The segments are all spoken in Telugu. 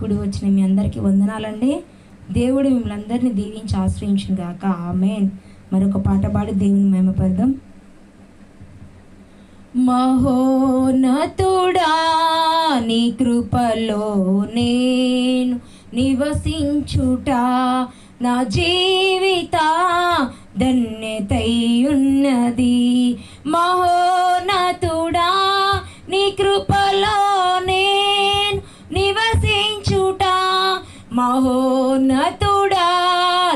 కూడి వచ్చిన మీ అందరికీ వందనాలండి. దేవుడు మిమ్మల్ని అందరినీ దీవించి ఆశ్రయించును గాక. ఆమేన్. మరొక పాట పాడి దేవుని మహిమపడదాం. మహోన్నతుడా నీ కృపలో నేను నివసించుట నా జీవిత ధన్యతై ఉన్నది. మహోన్నతుడా నీ కృపలో నేను నివసించుట, మహోన్నతుడా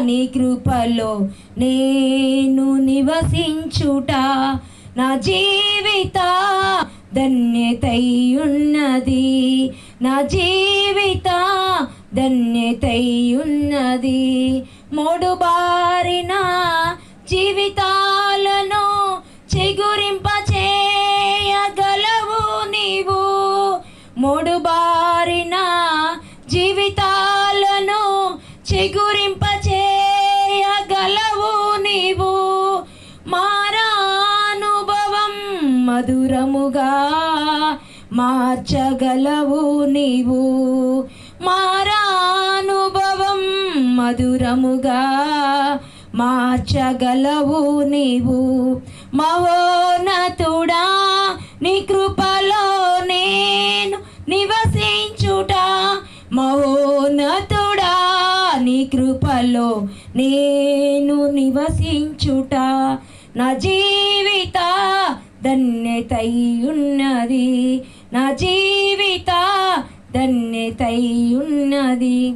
నీ కృపలో నేను నివసించుట నా జీవిత ధన్యతై ఉన్నది. నా జీవిత ధన్యతై ఉన్నది. మూడు బారిన జీవితాలను చిగురింపచేయగలవు నీవు. మూడు బారిన జీవితాలను చిగురింపచేయగలవు నీవు. మారానుభవం మధురముగా మార్చగలవు నీవు. మారానుభవం మధురముగా మార్చగలవు నీవు. మహోన్నతుడా నీ కృపలో నేను నివసించుట, మహోన్నతుడా నీ కృపలో నేను నివసించుట నా జీవిత ధన్యతై ఉన్నది. నా జీవిత ధన్యతై ఉన్నది.